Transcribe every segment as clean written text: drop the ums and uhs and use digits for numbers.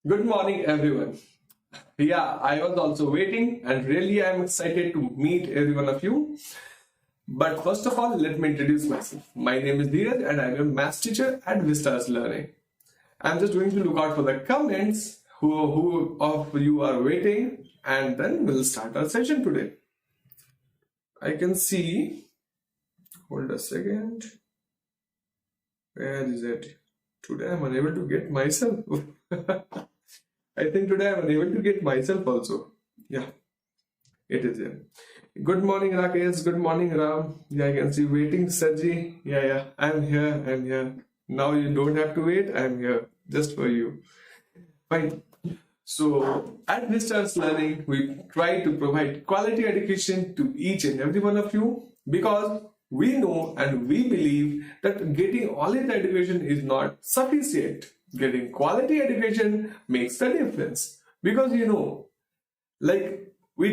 Good morning, everyone. Yeah, I was also waiting and really I'm excited to meet every one of you. But first of all, let me introduce myself. My name is Dhiraj and I'm a maths teacher at Vistaslearning. I'm just going to look out for the comments who of you are waiting, and then we'll start our session today. I can see, hold a second. Where is it? Today I'm unable to get myself. I think today I'm unable to get myself also. Yeah, it is here. Good morning, Rakesh. Good morning, Ram. Yeah, I can see waiting, Sergi. Yeah, I'm here. Now you don't have to wait. I'm here just for you. Fine. So at Vistaslearning, we try to provide quality education to each and every one of you because we know and we believe that getting quality education is not sufficient. Getting quality education makes the difference because we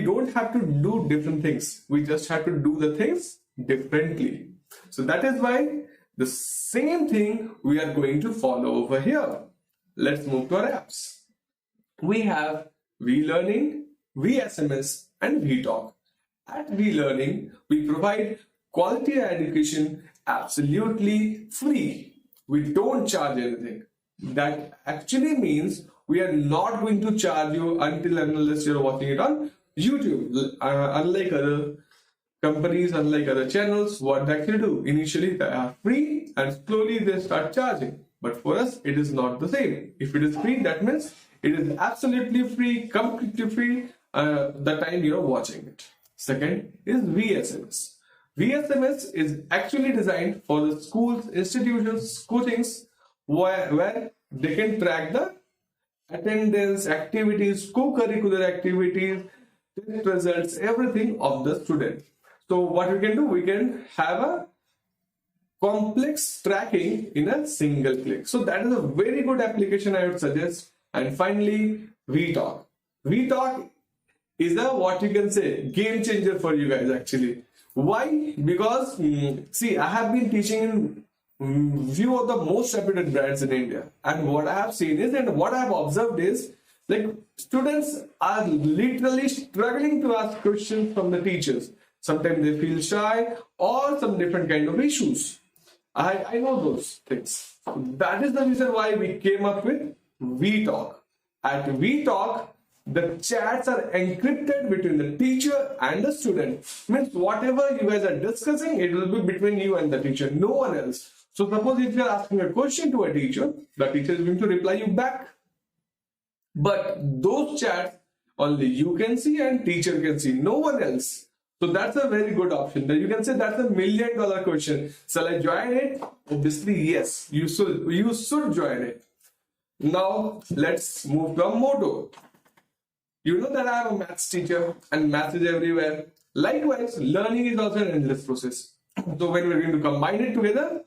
don't have to do different things. We just have to do the things differently. So that is why the same thing we are going to follow over here. Let's move to our apps. We have VLearning, VSMS, and VTalk. At VLearning, we provide quality education absolutely free. We don't charge anything. That actually means we are not going to charge you until and unless you're watching it on YouTube. Unlike other companies, unlike other channels, what they actually do, initially they are free and slowly they start charging. But for us, it is not the same. If it is free, that means it is absolutely free, completely free the time you are watching it. Second is VSMS. VSMS is actually designed for the schools, institutions, coachings where they can track the attendance, activities, co-curricular activities, test results, everything of the student. So what we can do, we can have a complex tracking in a single click. So that is a very good application I would suggest. And finally, VTalk. VTalk is a, what you can say, game changer for you guys actually. Why? Because see, I have been teaching in few of the most reputed brands in India, and what I have seen is, and what I have observed is, like, students are literally struggling to ask questions from the teachers. Sometimes they feel shy or some different kind of issues. I know those things. That is the reason why we came up with VTalk. At VTalk, the chats are encrypted between the teacher and the student. Means whatever you guys are discussing, it will be between you and the teacher, no one else. So suppose if you are asking a question to a teacher, the teacher is going to reply you back. But those chats only you can see and teacher can see, no one else. So that's a very good option. Then you can say that's $1 million question. Shall I join it? Obviously, yes, you should join it. Now let's move to a motto. You know that I am a maths teacher and maths is everywhere. Likewise, learning is also an endless process. So when we're going to combine it together,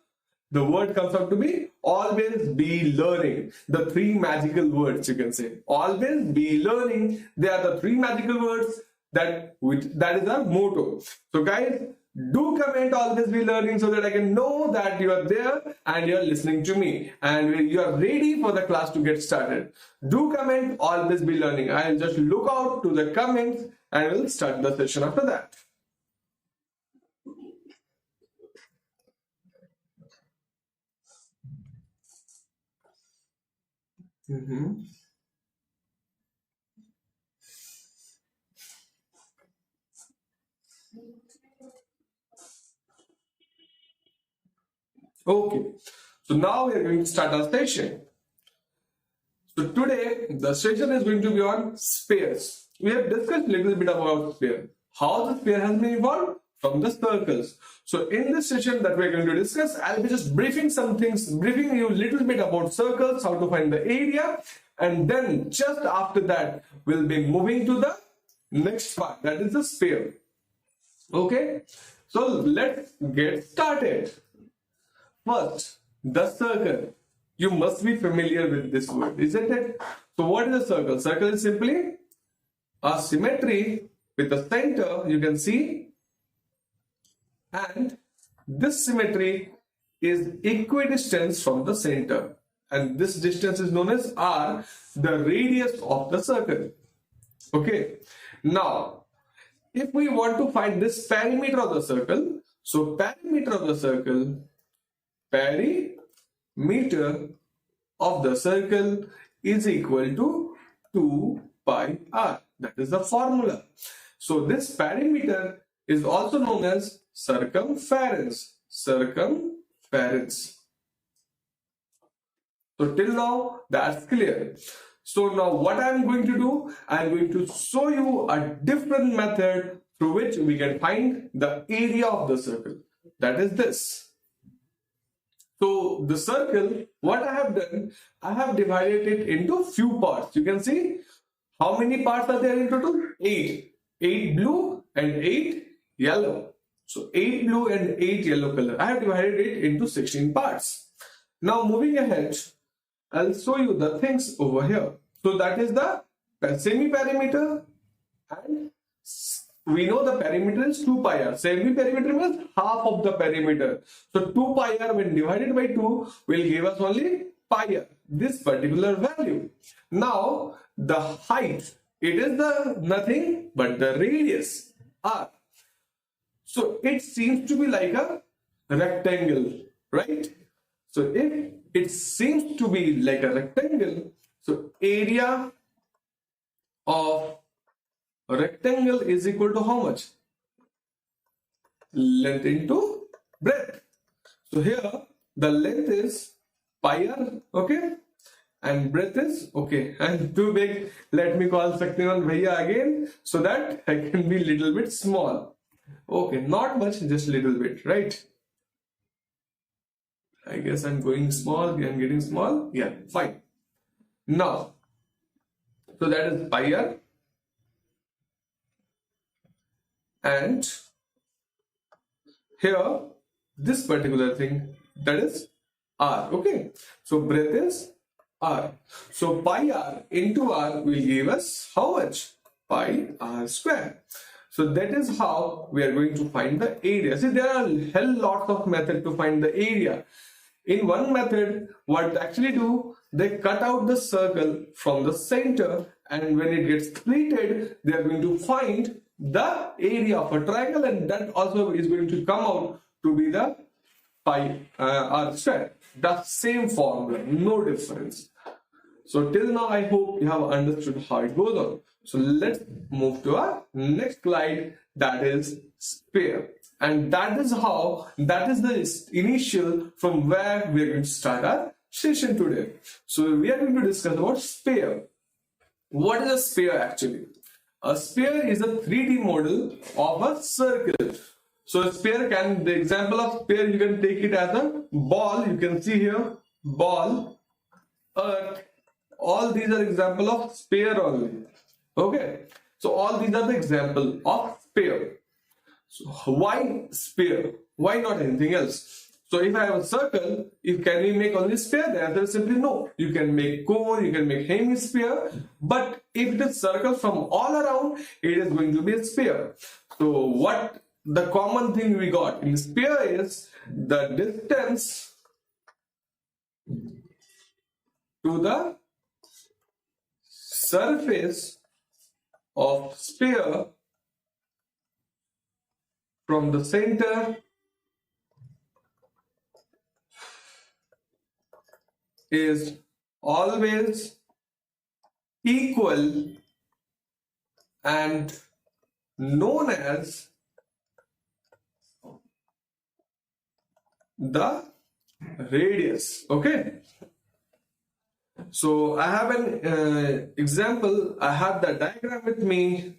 the word comes out to be always be learning. The three magical words you can say. Always be learning. They are the three magical words that is our motto. So guys, do comment always be learning so that I can know that you are there and you are listening to me and you are ready for the class to get started. Do comment always be learning. I'll just look out to the comments and we'll start the session after that. Okay, so now we are going to start our session. So today the session is going to be on spheres. We have discussed a little bit about sphere. How the sphere has been evolved from the circles. So in this session that we are going to discuss, I'll be just briefing you a little bit about circles, how to find the area, and then just after that we'll be moving to the next part, that is the sphere. Okay, so let's get started. First, the circle. You must be familiar with this word, isn't it? So what is a circle? Circle is simply a symmetry with a center, you can see, and this symmetry is equidistant from the center. and this distance is known as r, the radius of the circle. Okay, now if we want to find this perimeter of the circle, so perimeter of the circle, perimeter of the circle is equal to 2 pi r. That is the formula. So this perimeter is also known as circumference. Circumference. So till now that's clear. So now what I am going to do, I am going to show you a different method through which we can find the area of the circle. That is this. So the circle, what I have done, I have divided it into few parts. You can see how many parts are there in total? 8. 8 blue and 8 yellow. So 8 blue and 8 yellow color. I have divided it into 16 parts. Now moving ahead, I'll show you the things over here. So that is the semi-perimeter, and we know the perimeter is 2 pi r. Semi-perimeter means half of the perimeter. So 2 pi r when divided by 2 will give us only pi r, this particular value. Now the height, it is the nothing but the radius r. So it seems to be like a rectangle, right? So if it seems to be like a rectangle, so area of a rectangle is equal to how much? Length into breadth. So here the length is pi r, okay, and breadth is okay. And too big, let me call Shaktiman Bhaiya again so that I can be little bit small. Okay, not much, just little bit, right? I guess I'm going small, I'm getting small. Yeah, fine. Now, so that is pi r, and here this particular thing, that is r, okay? So breadth is r. So pi r into r will give us how much? Pi r square. So that is how we are going to find the area. See, there are a hell lot of methods to find the area. In one method, what they actually do, they cut out the circle from the center, and when it gets splitted, they are going to find the area of a triangle, and that also is going to come out to be the pi r square. The same formula, no difference. So till now, I hope you have understood how it goes on. So let's move to our next slide, that is sphere. And that is how, that is the initial from where we are going to start our session today. So we are going to discuss about sphere. What is a sphere actually? A sphere is a 3D model of a circle. So a sphere can, the example of sphere, you can take it as a ball. You can see here, ball, earth. All these are example of sphere only. Okay. So all these are the example of sphere. So why sphere? Why not anything else? So if I have a circle, can we make only sphere? The answer is simply no. You can make cone, you can make hemisphere, but if it is circle from all around, it is going to be a sphere. So what the common thing we got in sphere is the distance to the surface of sphere from the center is always equal and known as the radius. Okay. So I have an example. I have the diagram with me.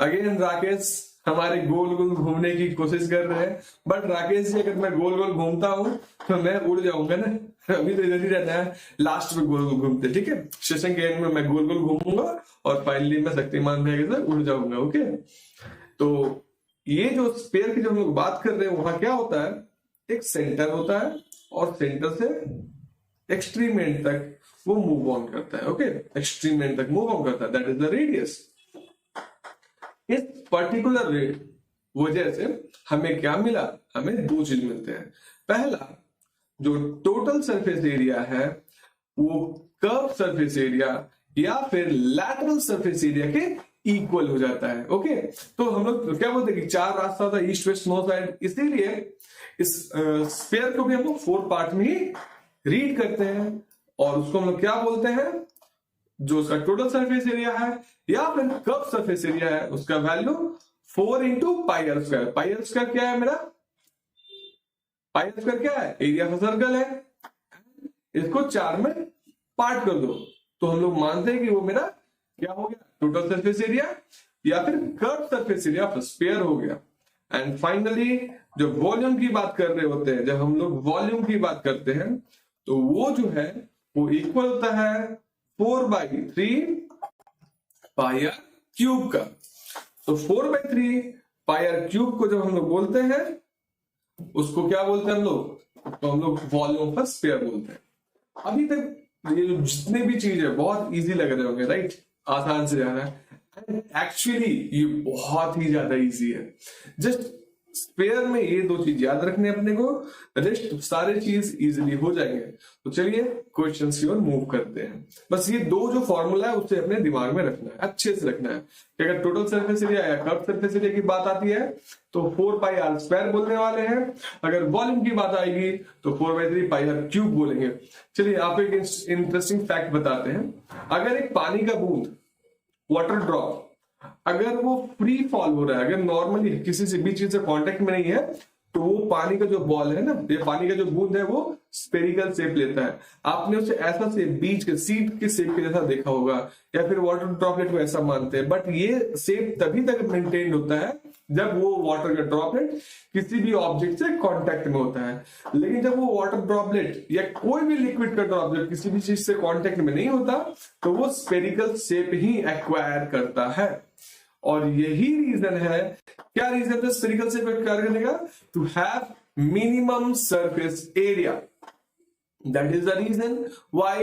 Again, Rakesh हमारे गोल गोल घूमने की कोशिश कर रहे हैं, but Rakesh ji अगर मैं गोल गोल घूमता हूँ तो मैं उड़ जाऊंगा ना. अभी तो इधर ही रहना है, लास्ट में गोल गोल घूमते, ठीक है. सेशन के एंड में मैं गोल गोल घूमूंगा और फाइनली मैं शक्तिमान भैया के साथ उड़ जाऊंगा. ओके. तो ये जो स्फीयर की जो हम लोग बात कर रहे हैं, वहां क्या होता है, एक सेंटर होता है और सेंटर से एक्सट्रीम एंड तक वो मूव ऑन करता है. ओके. एक्सट्रीम एंड तक मूव ऑन करता है, दैट इज द रेडियस. इस पर्टिकुलर वजह से हमें क्या मिला, हमें दो चीज मिलते हैं. पहला, जो टोटल सरफेस एरिया है वो कर्व सरफेस एरिया या फिर लैटरल सरफेस एरिया के इक्वल हो जाता है। ओके, तो हम लोग क्या बोलते हैं कि 4 रास्ता था, ईस्ट वेस्ट नॉर्थ साइड, इसीलिए इस स्फीयर को भी हम लोग 4 पार्ट में ही रीड करते हैं और उसको हम लोग क्या बोलते हैं, जो उसका टोटल सरफेस एरिया है या फिर कर्व सरफेस एरिया है उसका value 4 into pi r square. Pi r square क्या है मेरा, पाई आर स्क्वायर क्या है, एरिया ऑफ सर्कल है, इसको 4 में पार्ट कर दो तो हम लोग मानते हैं कि वो मेरा क्या हो गया, टोटल सरफेस एरिया या फिर curve surface area of sphere हो गया। एंड फाइनली जो वॉल्यूम की बात कर रहे होते हैं, जब हम लोग वॉल्यूम की बात करते हैं तो वो जो है वो इक्वल होता है 4/3 पाई आर क्यूब का। तो 4/3 पाई आर क्यूब को जब हम लोग बोलते हैं उसको क्या बोलते हैं हम लोग, तो हम लोग वॉल्यूम ऑफ स्फीयर बोलते हैं। अभी तक ये जो जितने भी चीज है बहुत इजी लग रहे होंगे, राइट, आसान से ज्यादा, एक्चुअली ये बहुत ही ज्यादा इजी है। जस्ट स्पेयर में ये 2 चीज याद रखने अपने को, रेस्ट सारे चीज इजीली हो जाएंगे। तो चलिए क्वेश्चंस की ओर मूव करते हैं। बस ये 2 जो फॉर्मूला है उससे अपने दिमाग में रखना है, अच्छे से रखना है कि अगर टोटल सरफेस एरिया या कर्व सरफेस एरिया की बात आती है तो 4 पाई आर स्क्वायर बोलने वाले हैं, अगर वॉल्यूम की बात आएगी तो 4/3 पाई आर क्यूब बोलेंगे। चलिए आपको एक इंटरेस्टिंग फैक्ट बताते हैं। अगर एक पानी का बूंद, वाटर ड्रॉप, अगर वो फ्री फॉल हो रहा है, अगर नॉर्मली किसी से भी चीज से कांटेक्ट में नहीं है, तो वो पानी का जो बॉल है ना, ये पानी का जो बूंद है वो स्पेरिकल शेप लेता है। आपने उसे ऐसा से बीच के सीड के शेप के जैसा देखा होगा, या फिर वाटर ड्रॉपलेट को ऐसा मानते हैं, बट ये शेप तभी तक मेंटेन होता है जब वो वाटर का ड्रॉपलेट किसी भी ऑब्जेक्ट से कांटेक्ट में होता है। लेकिन जब वो वाटर ड्रॉपलेट या कोई भी लिक्विड का ड्रॉपलेट किसी भी चीज से कांटेक्ट में नहीं होता तो वो स्पेरिकल शेप ही एक्वायर करता है। और यही रीजन है, क्या रीजन है स्पेरिकल शेप एक्वायर करने का, to have minimum surface area. That is the reason why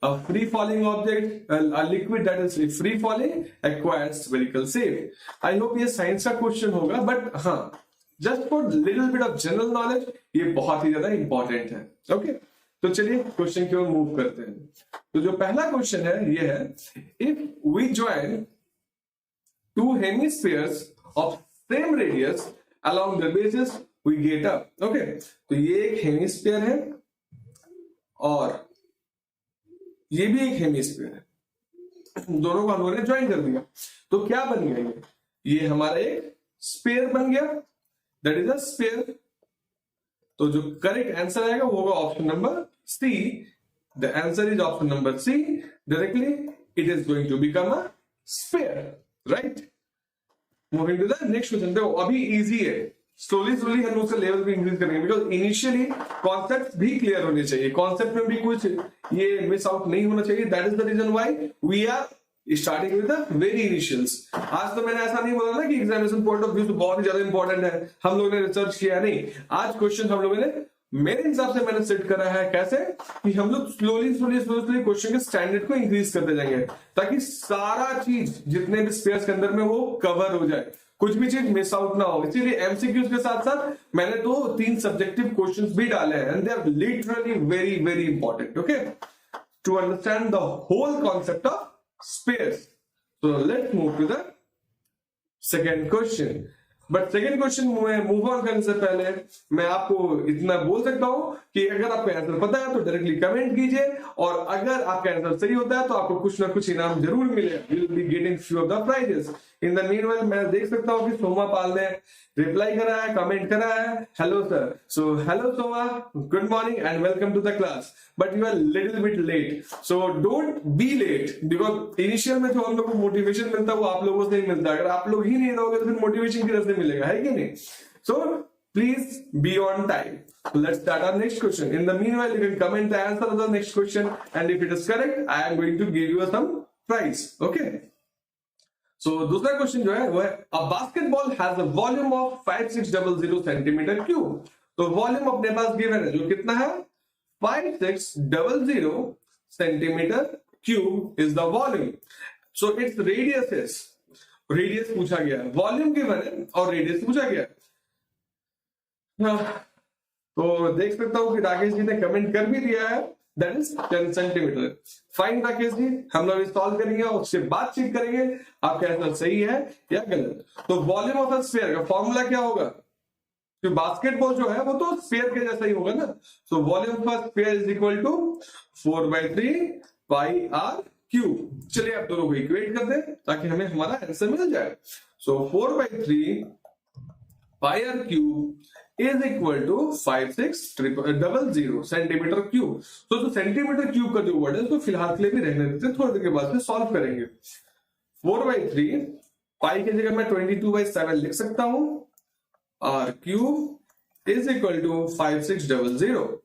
a free falling object, a liquid that is free falling acquires spherical shape. I hope ये साइंस का question होगा, but हाँ just for little bit of general knowledge ये बहुत ही ज्यादा important है। Okay, तो चलिए क्वेश्चन की ओर मूव करते हैं। तो जो पहला क्वेश्चन है ये है, if we join 2 hemispheres of same radius along the basis we get up. Okay, तो ये एक हेमिस्फीयर है और ये भी एक हेमिस्फीयर है, दोनों को हम लोगों ने ज्वाइन कर दिया तो क्या बन गया, ये हमारा एक स्फीयर बन गया, दैट इज अ स्फीयर। तो जो करेक्ट आंसर आएगा वो होगा option number C. The answer is option number C, directly it is going to become a sphere, right. Moving to the next question. देखो अभी इजी है, स्लोली स्लोली हम उसका लेवल भी इंक्रीज करेंगे, बिकॉज इनिशियली कॉन्सेप्ट भी clear होने चाहिए, कॉन्सेप्ट में भी कुछ ये मिस आउट नहीं होना चाहिए। That is the reason why we are starting with the very initials. आज तो मैंने ऐसा नहीं बोला ना कि एग्जामिनेशन पॉइंट ऑफ व्यू से बहुत ही ज्यादा इंपॉर्टेंट है, हम लोगों ने रिसर्च किया नहीं। आज क्वेश्चन हम लोगों ने मेरे हिसाब से मैंने सेट करा है कैसे कि हम लोग स्लोली क्वेश्चन के स्टैंडर्ड को इंक्रीज करते जाएंगे ताकि सारा चीज जितने भी स्पेयर्स के अंदर में वो कवर हो जाए, कुछ भी चीज मिस आउट ना हो। इसीलिए एमसीक्यूज के साथ साथ मैंने 2-3 सब्जेक्टिव क्वेश्चंस भी डाले हैं, and they are literally very very important, okay, to understand the whole concept of spheres. So let's move to the second question. But second question में मूव ऑन करने से पहले मैं आपको इतना बोल सकता हूं कि अगर आपको आंसर पता है तो डायरेक्टली कमेंट कीजिए, और अगर आपका आंसर सही होता है तो आपको कुछ ना कुछ इनाम जरूर मिलेगा। You will be getting few of the prizes. In the meanwhile मैं देख सकता हूं कि सोमा पाल ने रिप्लाई करा है, कमेंट करा है, hello sir. So hello Soma, good morning and welcome to the class, but you are little bit late, so don't be late, because initial में जो हम लोग को मोटिवेशन मिलता है वो आप लोगों से ही मिलता है। अगर आप लोग ही नहीं रहोगे तो फिर मोटिवेशन किधर से मिलेगा, है कि नहीं। सो please be on time. So let's start our next question. In the meanwhile, you can comment the answer of the next question, and if it is correct, I am going to give you some prize. Okay. So दूसरा question जो है वो है, a basketball has a volume of 5600 centimeter cube. तो volume अपने पास given है जो कितना है 5600 centimeter cube is the volume. So its radius is, radius पूछा गया है, वॉल्यूम गिवन है और रेडियस पूछा गया है। तो देख सकता हूं कि राकेश जी ने कमेंट कर भी दिया है, that is 10 centimetre. Fine Rakesh ji, हम लोग सॉल्व करेंगे और उसके बाद चेक करेंगे आपका आंसर सही है या गलत। तो वॉल्यूम ऑफ अ स्फीयर का फॉर्मूला क्या होगा? तो बास्केटबॉल जो है वो तो स्फीयर के जैसा ही होगा ना। So volume of sphere is equal to 4/3 pi r cube. चलिए आप दोनों को इक्वेट कर दें ताकि हमें हमारा आंसर मिल जाए। So 4/3 pi r cube is equal to 5600 centimetre cube. तो जो सेंटीमीटर क्यूब का जो वर्ड है उसको फिलहाल के लिए भी रहने देते हैं, थोड़ी देर के बाद में सॉल्व करेंगे। 4/3 पाई की जगह मैं 22/7 लिख सकता हूं। R cube is equal to 5600।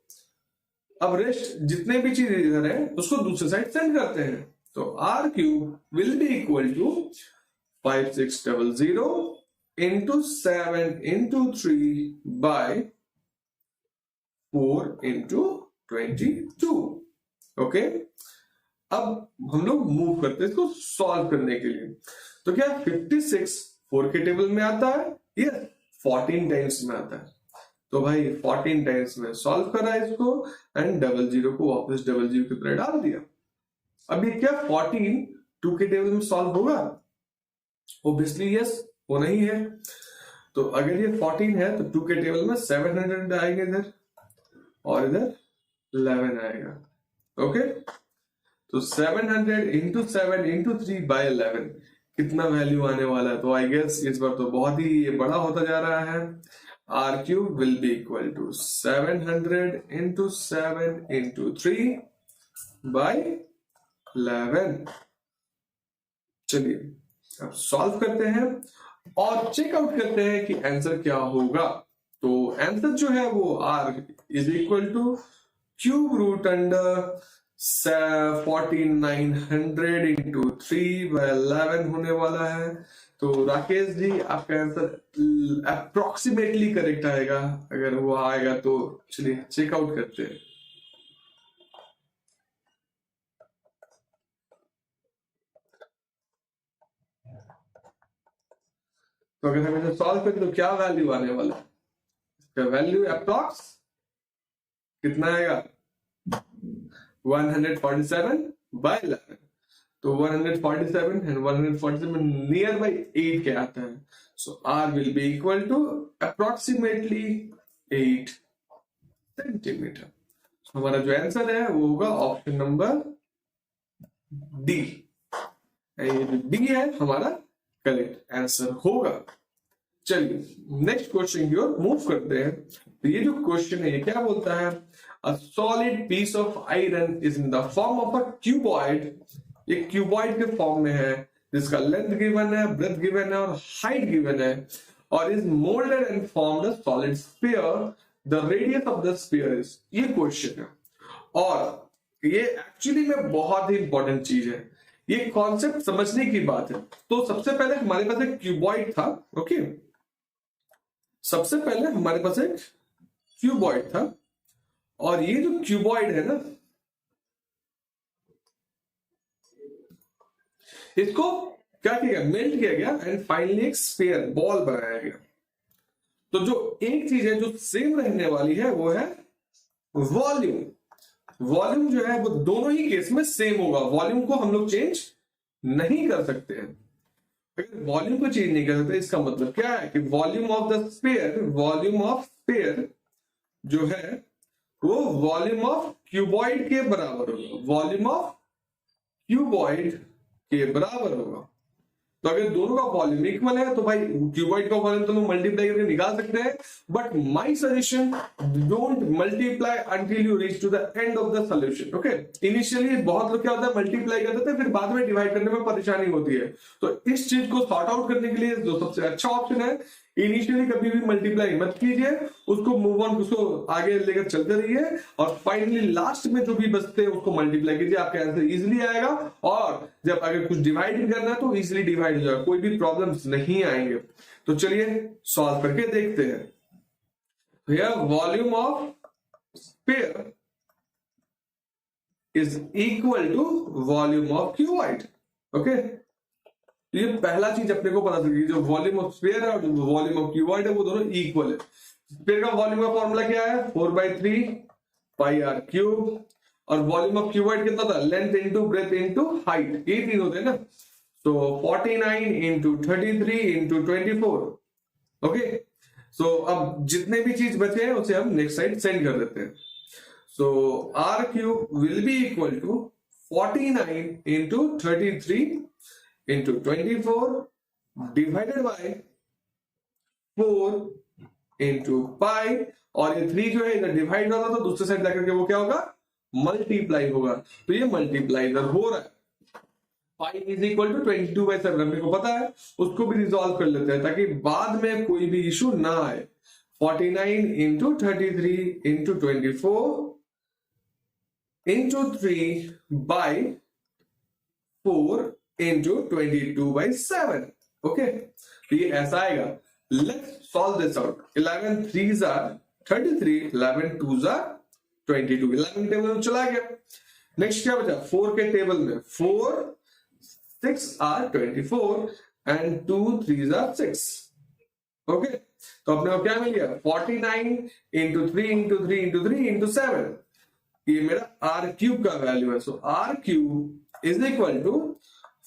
अब रेस्ट जितने भी चीज इधर है उसको दूसरे साइड सेंड करते हैं। तो r cube will be equal to 5600 into 7 into 3 by 4 into 22। Okay, अब हम लोग मूव करते हैं इसको सॉल्व करने के लिए। तो क्या 56 4 के टेबल में आता है? यस, 14 टाइम्स में आता है। तो भाई 14 टाइम्स में सॉल्व करा इसको एंड 00 को वापस 00 के ऊपर डाल दिया। अब ये क्या 14 2 के टेबल में सॉल्व होगा? ऑब्वियसली यस, होना ही है। तो अगर ये 14 है तो 2 के टेबल में 700 आएगा इधर और इधर 11 आएगा। ओके, तो 700 इंटू 7 इंटू 3 बाय 11 कितना वैल्यू आने वाला है? तो आई गेस इस बार तो बहुत ही ये बड़ा होता जा रहा है। R cube will be equal to 700 into 7 into 3 by 11। चलिए अब सॉल्व करते हैं और चेकआउट करते हैं कि आंसर क्या होगा। तो आंसर जो है वो r is equal to cube root under 4900 into 3/11 होने वाला है। तो राकेश जी आपका आंसर अप्रोक्सीमेटली करेक्ट आएगा। अगर वो आएगा तो चलिए चेकआउट करते हैं। तो अगर हम इसे सॉल्व करें तो क्या वैल्यू आने वाला है? इसका वैल्यू अप्रॉक्स कितना आएगा? 147/11। तो 147 एंड 147 नियर बाई 8 क्या आता है? So r will be equal to approximately 8 centimetre. हमारा जो आंसर है वो होगा ऑप्शन नंबर डी। ये जो डी है हमारा करेक्ट आंसर होगा। चलिए नेक्स्ट क्वेश्चन की ओर मूव करते हैं। तो ये जो क्वेश्चन है ये क्या बोलता है? A solid piece of iron is in the form of a cuboid. ये क्यूबॉइड के फॉर्म में है जिसका लेंथ गिवन है, ब्रेथ गिवन है और हाइट गिवन है और is moulded and formed a solid sphere. The radius of the sphere is, ये क्वेश्चन है और ये एक्चुअली में बहुत ही इंपॉर्टेंट चीज है। ये कॉन्सेप्ट समझने की बात है। तो सबसे पहले हमारे पास एक क्यूबॉइड था। ओके, सबसे पहले हमारे पास एक क्यूबॉइड था और ये जो क्यूबॉइड है ना, इसको क्या किया गया? मेल्ट किया गया एंड फाइनली एक स्फीयर बॉल बनाया गया। तो जो एक चीज है जो सेम रहने वाली है वो है वॉल्यूम। वॉल्यूम जो है वो दोनों ही केस में सेम होगा। वॉल्यूम को हम लोग चेंज नहीं कर सकते हैं। अगर वॉल्यूम को चेंज नहीं कर सकते इसका मतलब क्या है कि volume of the sphere, volume of sphere जो है वो वॉल्यूम ऑफ क्यूबॉइड के बराबर होगा। वॉल्यूम ऑफ क्यूबॉइड के बराबर होगा। तो अगर दोनों का वॉल्यूम इक्वल है तो भाई क्यूबॉइड का वॉल्यूम तो लोग मल्टीप्लाई करके निकाल सकते हैं। But my suggestion, don't multiply until you reach to the end of the solution. Okay, initially बहुत लोग क्या होता है मल्टीप्लाई कर देते हैं, फिर बाद में डिवाइड करने में परेशानी होती है। तो इस चीज को सॉर्ट आउट करने के लिए जो सबसे अच्छा ऑप्शन है, इनिशियली कभी भी मल्टीप्लाई मत कीजिए, उसको मूव ऑन, उसको आगे लेकर चलते रहिए और फाइनली लास्ट में जो भी बचते हैं उसको मल्टीप्लाई कीजिए। आपका आंसर इजीली आएगा और जब अगर कुछ डिवाइड करना है तो इजीली डिवाइड हो जाएगा, कोई भी प्रॉब्लम्स नहीं आएंगे। तो चलिए सॉल्व करके देखते हैं। Here volume of sphere is equal to volume of cuboid. Okay, ये पहला चीज अपने को पता चल गई, जो वॉल्यूम ऑफ स्फीयर है और जो वॉल्यूम ऑफ क्यूबॉइड है वो दोनों इक्वल है। स्फीयर का वॉल्यूम का फॉर्मूला क्या है? 4/3 पाई आर क्यूब, और वॉल्यूम ऑफ क्यूबॉइड कितना था? Length into breadth into height, ये तीन होते हैं ना। सो 49 इंटू 33 इंटू 24। ओके, सो अब जितने भी चीज बचे हैं उसे हम नेक्स्ट साइड सेंड कर देते हैं। So r cube will be equal to 49 into 33 into 24 divided by 4 into pi, और ये 3 जो है इधर डिवाइड होगा तो दूसरे साइड जाकर के वो क्या होगा? मल्टीप्लाई होगा। तो ये मल्टीप्लाई इधर हो रहा है। पाई इज इक्वल टू 22/7 मेरे को पता है, उसको भी रिजॉल्व कर लेते हैं ताकि बाद में कोई भी इशू ना आए। 49 into 33 into 24 into 3 by 4 into 22/7। Okay, तो ये ऐसा आएगा। Let's solve this out. 11 3s are 33, 11 2s are 22। 11 table में चला गया। नेक्स्ट क्या बचा? 4 के टेबल में 4 6 are 24 and 2 3s are 6। Okay, तो अपने को क्या मिल गया? 49 इंटू 3 इंटू 3 इंटू 3 इंटू 7, ये मेरा आर क्यूब का वैल्यू है। So r cube is equal to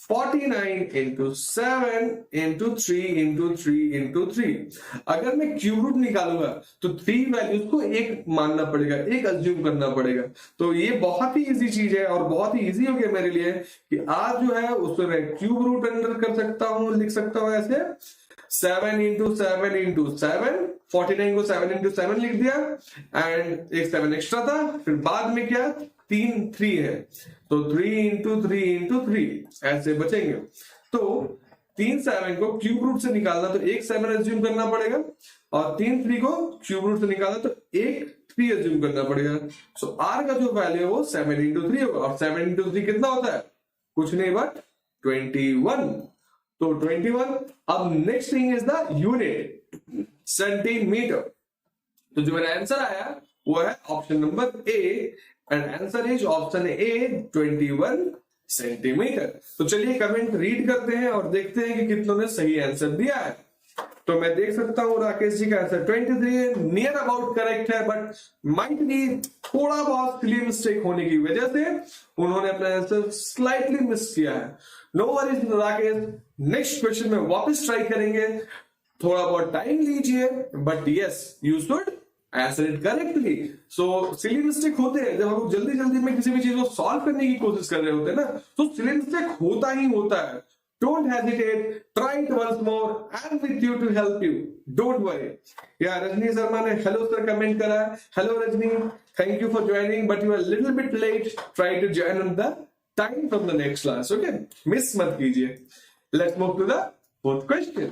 49 into 7 into 3 into 3 into 3। अगर मैं क्यूब रूट निकालूंगा तो 3 वैल्यूज को एक मानना पड़ेगा, एक अज्यूम करना पड़ेगा। तो ये बहुत ही इजी चीज है और बहुत ही इजी हो गया मेरे लिए कि आज जो है उसको मैं क्यूब रूट अंडर कर सकता हूं, लिख सकता हूं ऐसे 7 इंटू 7 इंटू 7। 49 को 7 इंटू 7 लिख दिया एंड एक 7 एक्स्ट्रा था, फिर बाद में क्या 3 है तो 3 इंटू 3 इंटू 3 ऐसे बचेंगे। तो 3 7 को क्यूब रूट से निकालना तो एक 7 एज्यूम करना पड़ेगा, और 3 3 को क्यूब रूट से निकालना तो एक 3 एज्यूम करना पड़ेगा। सो आर का जो वैल्यू है वो 7 इंटू 3 होगा, और 7 इंटू 3 कितना होता है? कुछ नहीं बट 21। तो 21। अब next thing is the unit, centimetre. तो जो मेरा आंसर आया वो है option number A, and answer is option A 21 centimetre. तो चलिए कमेंट रीड करते हैं और देखते हैं कि कितनों ने सही आंसर दिया है। तो मैं देख सकता हूं राकेश जी का आंसर 23 है, नियर अबाउट करेक्ट है, बट माइट बी थोड़ा बहुत क्लियर मिस्टेक होने की वजह से उन्होंने अपना आंसर स्लाइटली मिस किया है। No worries Rakesh, next question में वापस ट्राई करेंगे। थोड़ा बहुत टाइम लीजिए, but yes you should answer it correctly. So silly mistake होते हैं जब हम लोग जल्दी जल्दी में किसी भी चीज को सॉल्व करने की कोशिश कर रहे होते हैं ना, तो सिली मिस्टेक होता ही होता है। Don't hesitate, try it once more. I'm with you to help you. Don't worry. Yeah, Rajni Sharma ने हेलो सर कमेंट करा है। Hello Rajni, thank you for joining, but you are little bit late. Try to join on the time from the next class. Okay, miss मत कीजिए। Let's move to the fourth question.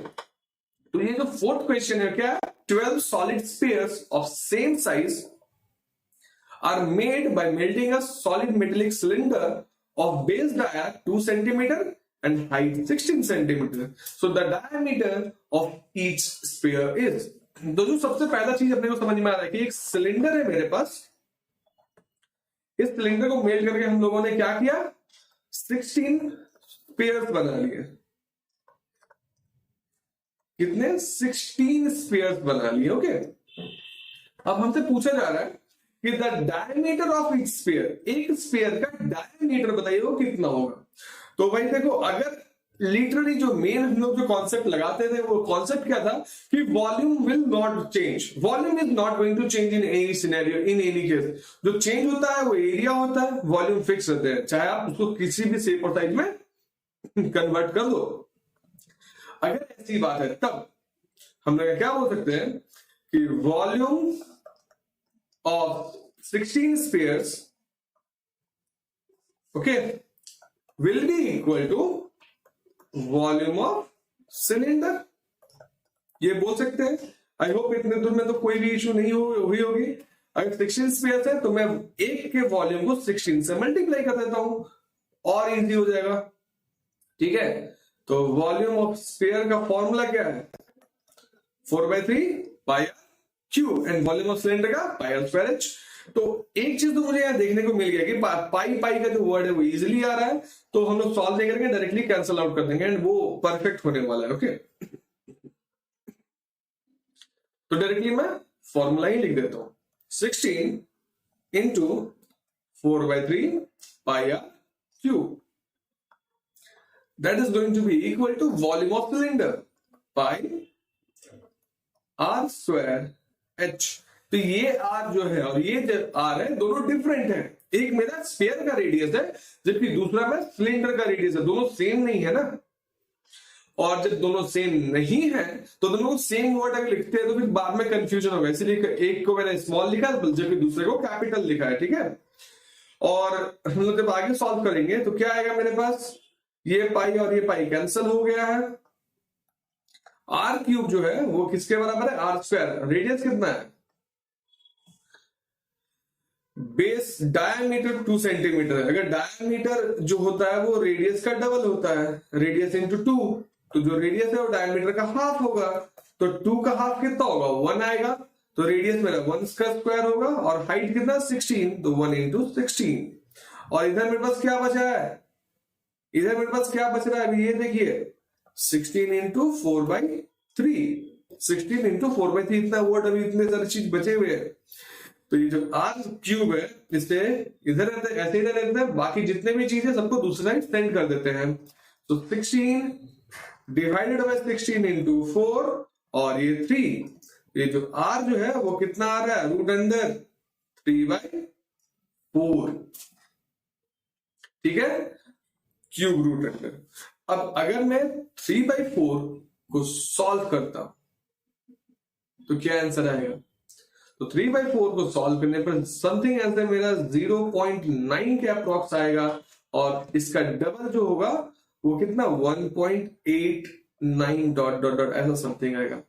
तो ये जो fourth question है क्या? 12 solid spheres of same size are made by melting a solid metallic cylinder of base dia 2 centimeter and height 16 centimeter. So the diameter of each sphere is. तो जो सबसे पहला चीज अपने को समझ में आ रहा है कि एक सिलेंडर है मेरे पास, इस सिलेंडर को मेल्ट करके हम लोगों ने क्या किया? 16 स्फीयर्स बना लिए। कितने? 16 स्फीयर्स बना लिए। ओके, अब हमसे पूछा जा रहा है कि the diameter of each sphere, एक स्फीयर का डायमीटर बताइए वो कितना होगा। तो भाई देखो, अगर लिटरली जो मेन हम लोग जो कॉन्सेप्ट लगाते थे वो कॉन्सेप्ट क्या था कि volume will not change, volume is not going to change in any scenario, in any case. जो चेंज होता है वो एरिया होता है, वॉल्यूम फिक्स रहते हैं, चाहे आप उसको किसी भी शेप और साइज में कन्वर्ट कर दो। अगर ऐसी बात है तब हम लोग क्या बोल सकते हैं कि volume of 16 spheres okay will be equal to volume of cylinder, ये बोल सकते हैं। आई होप इतने दूर में तो कोई भी इशू नहीं हुई होगी। अगर 16 स्फीयर्स है तो मैं एक के वॉल्यूम को 16 से मल्टीप्लाई कर देता हूं और इजी हो जाएगा। ठीक है, तो वॉल्यूम ऑफ स्फीयर का फॉर्मूला क्या है? 4/3 pi r cube, and volume of cylinder का पाई आर स्क्वायर एच। तो एक चीज तो मुझे यहां देखने को मिल गया कि पाई पाई का जो वर्ड है वो इजीली आ रहा है, तो हम लोग सॉल्व नहीं करेंगे, डायरेक्टली कैंसिल आउट कर देंगे एंड वो परफेक्ट होने वाला है। ओके, तो डायरेक्टली मैं फॉर्मूला ही लिख देता हूं, 16 into 4/3 pi r cube, that is going to be equal to volume of cylinder pi r square h. तो ये आर जो है और ये जो आर है दोनों डिफरेंट है, एक मेरा स्फीयर का रेडियस है जबकि दूसरा मेरा सिलेंडर का रेडियस है, दोनों सेम नहीं है ना। और जब दोनों सेम नहीं है तो दोनों को सेम वर्ड अगर लिखते हैं तो फिर बाद में कंफ्यूजन होगा, इसलिए एक को मैंने स्मॉल लिखा जबकि दूसरे को कैपिटल लिखा है, ठीक है। और हम लोग जब आगे सॉल्व करेंगे तो क्या आएगा मेरे पास, ये पाई और ये पाई कैंसिल हो गया है, आर क्यूब जो है वो किसके बराबर है, आर स्क्वायर, रेडियस कितना है, बेस डायमीटर 2 सेंटीमीटर है, अगर डायमीटर जो होता है वो रेडियस का डबल होता है, रेडियस इंटू 2, तो जो रेडियस है वो डायमीटर का हाफ होगा, तो 2 का हाफ कितना होगा 1 आएगा, तो रेडियस मेरा 1 का स्क्वायर होगा और हाइट कितना 16, तो 1 इंटू 16। और इधर मेरे पास क्या बचा है, इधर मेरे पास क्या बच रहा है अभी ये देखिए, 16 इंटू 4/3, 16 इंटू 4/3, इतना वर्ड अभी इतने सारे चीज बचे हुए हैं। तो ये जो आर क्यूब है इसे इधर ऐसे ही रहते हैं, बाकी जितने भी चीज है सबको दूसरी साइड सेंड कर देते हैं। तो 16 डिवाइडेड बाय 16 इंटू 4 और ये 3, ये जो आर जो है वो कितना आ रहा है, रूट अंडर 3/4, ठीक है, क्यूब रूट अंडर। अब अगर मैं 3/4 को सॉल्व करता तो क्या आंसर आएगा, तो 3/4 को सॉल्व करने पर समथिंग ऐसे मेरा 0.9 के अप्रॉक्स आएगा और इसका डबल जो होगा वो कितना 1.89 डॉट डॉट डॉट ऐसा समथिंग आएगा।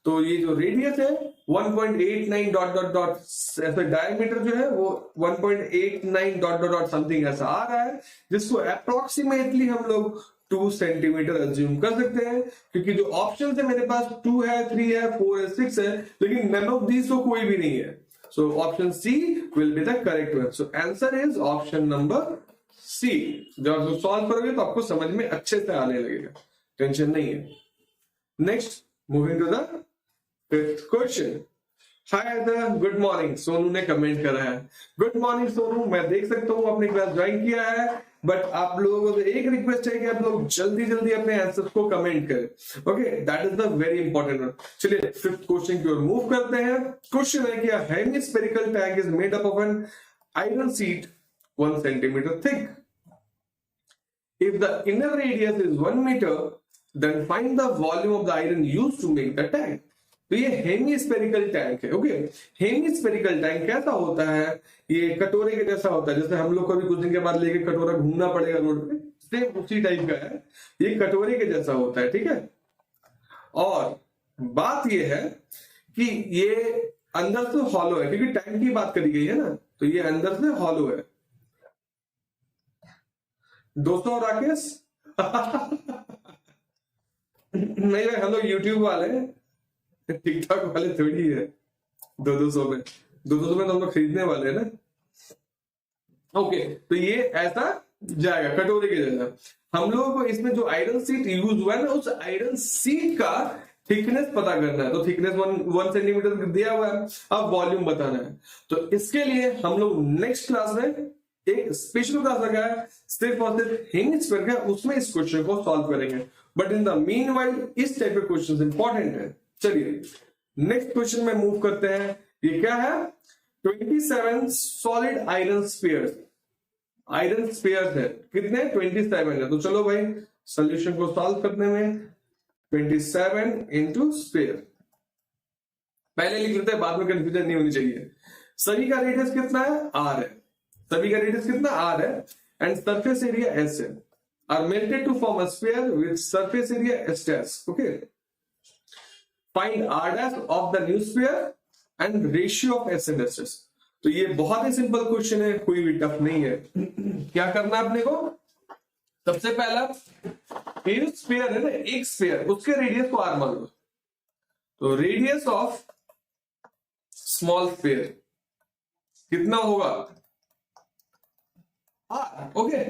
तो ये जो रेडियस है 1.89 डॉट डॉट डॉट, ऐसे डायमीटर जो है वो 1.89 डॉट डॉट डॉट समथिंग ऐसा आ रहा है, जिसको अप्रोक्सीमेटली हम लोग 2 सेंटीमीटर अज्यूम कर सकते हैं, क्योंकि जो ऑप्शन है मेरे पास 2 है, 3 है, 4 है, 6 है, लेकिन नन ऑफ दीज तो कोई भी नहीं है। So option C will be the correct one. So answer is option number C. जब आप सॉल्व करोगे तो आपको समझ में अच्छे से आने लगेगा, टेंशन नहीं है। Next moving to the fifth question. Hi good morning, Sonu ने कमेंट करा है। गुड मॉर्निंग सोनू, मैं देख सकता हूँ अपनी क्लास ज्वाइन किया है, बट आप लोगों को एक रिक्वेस्ट है कि आप लोग जल्दी जल्दी अपने आंसर्स को कमेंट करें। Okay, that is the very important one. चलिए फिफ्थ क्वेश्चन की ओर मूव करते हैं। क्वेश्चन है कि a hemispherical tank is made up of an iron sheet 1 centimeter thick. If the inner radius is 1 meter, then find the volume of the iron used to make the tank. तो ये hemispherical tank है। Okay, hemispherical tank कैसा होता है, ये कटोरे के जैसा होता है, जैसे हम लोग को भी कुछ दिन के बाद लेके कटोरा घूमना पड़ेगा रोड पे, सेम उसी टाइप का है, ये कटोरे के जैसा होता है, ठीक है। और बात ये है कि ये अंदर से हॉलो है, क्योंकि टैंक की बात करी गई है ना, तो ये अंदर से हॉलो है। दोस्तों राकेश नहीं भाई, हम लोग यूट्यूब वाले हैं, टिकटॉक वाले थोड़ी है। 200 में तो हम लोग खरीदने वाले हैं ना। ओके, तो ये ऐसा जाएगा कटोरे के जैसा। हम लोगों को इसमें जो आयरन सीट यूज हुआ है ना, उस आयरन सीट का थिकनेस पता करना है। तो थिकनेस 1 सेंटीमीटर दिया हुआ है, अब वॉल्यूम बताना है। तो इसके लिए हम लोग नेक्स्ट क्लास में एक स्पेशल क्लास रखा है सिर्फ और सिर्फ हेमिस्फीयर का, उसमें इस क्वेश्चन को सॉल्व करेंगे। बट इन द मीनवाइल इस टाइप के क्वेश्चंस इंपॉर्टेंट है। चलिए नेक्स्ट क्वेश्चन में मूव करते हैं। ये क्या है, 27 solid iron spheres. Iron spheres है कितने, 27 है। तो चलो भाई सॉल्यूशन को सॉल्व करने में 27 इंटू स्फीयर पहले लिख लेते हैं, बाद में कंफ्यूजन नहीं होनी चाहिए। सभी का रेडियस कितना है, आर है, सभी का रेडियस कितना आर है, एंड सरफेस एरिया एस है, are melted to form a sphere with surface area S dash. Okay, find r dash of the new sphere and ratio of s and s। तो ये बहुत ही simple question है, कोई भी tough नहीं है। क्या करना है अपने को, सबसे पहला स्फीयर है ना, एक स्फीयर, उसके रेडियस को r मान लो। तो रेडियस ऑफ स्मॉल स्फीयर कितना होगा, r। ओके,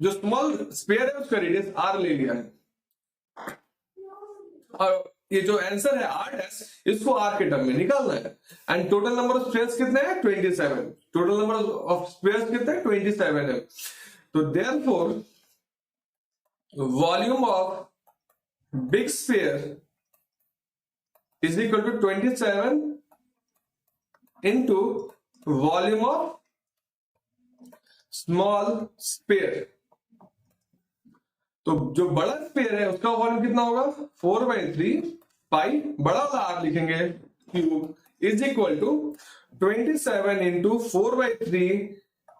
जो स्मॉल स्फीयर है उसका रेडियस r ले लिया है, और ये जो आंसर है आर डैश, इसको आर के टर्म में निकालना है। And total number of squares कितने हैं 27, टोटल नंबर ऑफ स्क्वायर्स कितने हैं 27 है। तो therefore volume of big sphere is equal to 27 into volume of small sphere. तो जो बड़ा स्फीयर है उसका वॉल्यूम कितना होगा 4/3 पाई, बड़ा वाला आर लिखेंगे cube, is equal to 27 into 4/3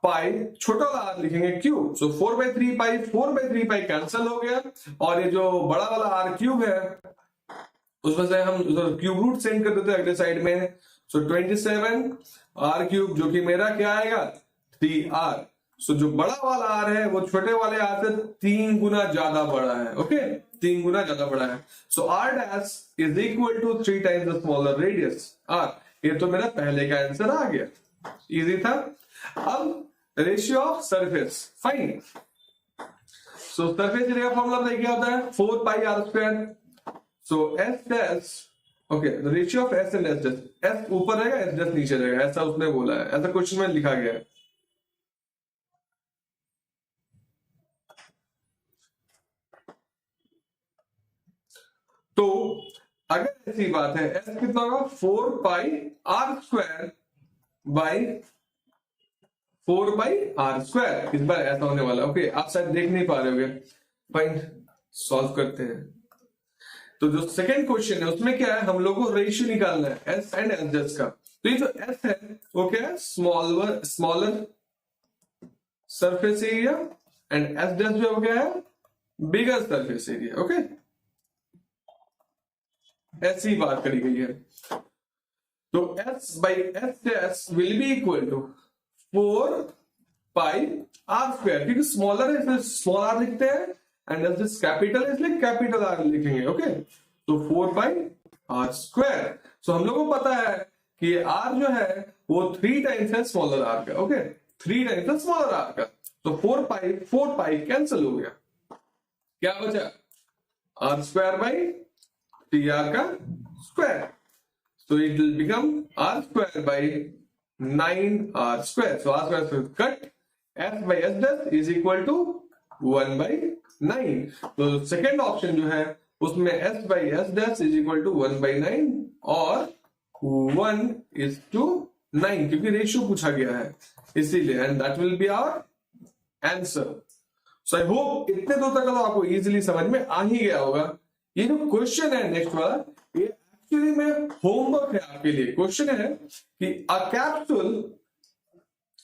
pi, छोटा वाला आर लिखेंगे क्यूब। सो 4/3 पाई कैंसिल हो गया, और ये जो बड़ा वाला आर क्यूब है उसमें से हम क्यूब रूट सेंड कर देते हैं अगले साइड में। सो 27 आर क्यूब, जो कि मेरा क्या आएगा 3r। सो जो बड़ा वाला आर है वो छोटे वाले आर से 3 गुना ज्यादा बड़ा है। ओके, 3 गुना ज्यादा बड़ा है। So r dash is equal to 3 times the smaller radius r. ये तो मेरा पहले का आंसर आ गया, इजी था। अब ratio of surface find. So surface area formula बताइए क्या होता है 4 pi r square. So s dash, okay, the ratio of s and s dash, s ऊपर रहेगा एस डैश नीचे रहेगा, ऐसा उसने बोला है, ऐसा क्वेश्चन में लिखा गया है। तो अगर ऐसी बात है एस कितना होगा 4 pi r square by 4 pi r square, इस बार ऐसा होने वाला। ओके, आप शायद देख नहीं पा रहे होगे, फाइन, सॉल्व करते हैं। तो जो सेकंड क्वेश्चन है उसमें क्या है, हम लोग को रेशियो निकालना है एस एंड एस डैश का। तो ये जो एस है वो क्या है smaller surface area, and s dash जो हो गया है बिगर सरफेस एरिया। ओके, ऐसी बात करी गई है। तो s by S dash will be equal to 4 pi r square, क्योंकि स्मॉलर है इसलिए स्मॉल आर लिखते हैं, एंड एस डैश कैपिटल है इसलिए कैपिटल आर लिखेंगे। ओके, तो 4 पाई आर स्क्वायर। सो हम लोगों को पता है कि आर जो है वो 3 टाइम्स है स्मॉलर आर का। ओके, 3 टाइम्स है स्मॉलर आर का। तो 4 पाई कैंसिल हो गया, क्या बचा आर स्क्वायर बाई TR का square. So it will become R square by 9R square. So R square will cut, S by S dash is equal to 1 by 9. तो second option जो है उसमें S by S dash is equal to 1 by 9 और 1:9, क्योंकि ratio पूछा गया है इसीलिए, and that will be our answer. So I hope इतने दूर तक तो आपको इजीली समझ में आ ही गया होगा। ये जो क्वेश्चन है नेक्स्ट वाला, ये एक्चुअली में होमवर्क है आपके लिए। क्वेश्चन है कि a capsule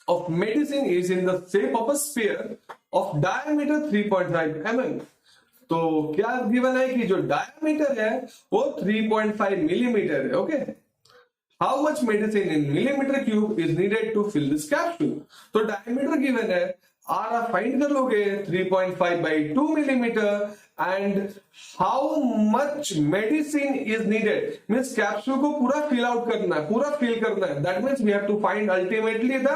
of medicine is in the shape of a sphere of diameter 3.5 mm। तो क्या गिवन है कि जो डायमीटर है वो 3.5 मिलीमीटर है। Okay, how much medicine in millimetre cube is needed to fill this capsule. तो डायमीटर गिवन है, आर आप फाइंड कर लोगे 3.5 by 2 millimetre, and how much medicine is needed means capsule को पूरा फिल आउट करना है, पूरा फिल करना है। That means we have to find ultimately the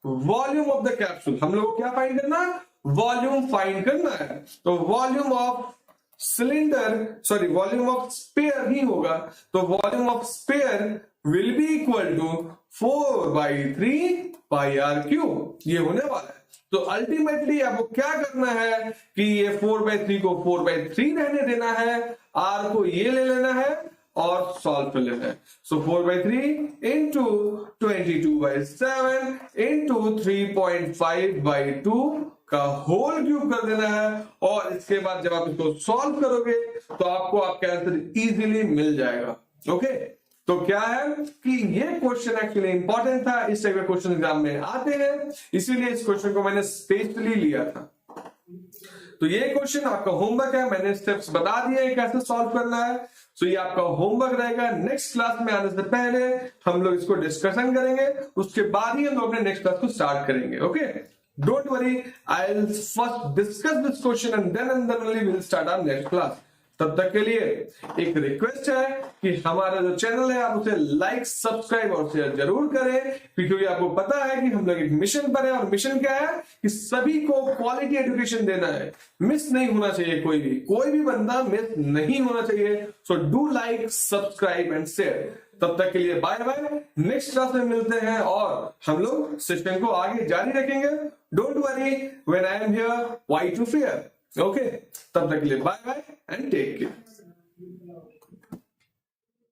volume of the capsule. हम लोग को क्या फाइंड करना है, वॉल्यूम फाइंड करना है। तो volume of cylinder, sorry volume of sphere ही होगा। तो volume of sphere will be equal to 4/3 pi r cube, ये होने वाला है। तो अल्टीमेटली आपको क्या करना है कि ये 4/3 को 4/3 रहने देना है, आर को ये ले लेना है और सॉल्व कर लेना है। सो 4/3 इंटू 22/7 इंटू 3.5/2 का होल क्यूब कर देना है, और इसके बाद जब आप इसको सॉल्व करोगे तो आपको आपका आंसर इजीली मिल जाएगा। ओके, तो क्या है कि ये क्वेश्चन एक्चुअली इंपॉर्टेंट था, इस टाइप के क्वेश्चन एग्जाम में आते हैं, इसीलिए इस क्वेश्चन को मैंने स्पेशली लिया था। तो ये क्वेश्चन आपका होमवर्क है, मैंने स्टेप्स बता दिए कैसे सॉल्व करना है। सो ये आपका होमवर्क रहेगा। नेक्स्ट क्लास में आने से पहले हम लोग इसको डिस्कशन करेंगे, उसके बाद ही हम लोग अपने नेक्स्ट क्लास को स्टार्ट करेंगे। Okay, don't worry, I will first discuss this question and then only will start our next class. तब तक के लिए एक रिक्वेस्ट है कि हमारा जो चैनल है आप उसे लाइक, सब्सक्राइब और शेयर जरूर करें, क्योंकि आपको पता है कि हम लोग एक मिशन पर है, और मिशन क्या है कि सभी को क्वालिटी एजुकेशन देना है। मिस नहीं होना चाहिए, कोई भी बंदा मिस नहीं होना चाहिए। So do like, subscribe and share. तब तक के लिए बाय बाय, नेक्स्ट क्लास में मिलते हैं और हम लोग सेशन को आगे जारी रखेंगे। Don't worry, when I am here, why to fear. Okay, तब तक के लिए bye bye and take care.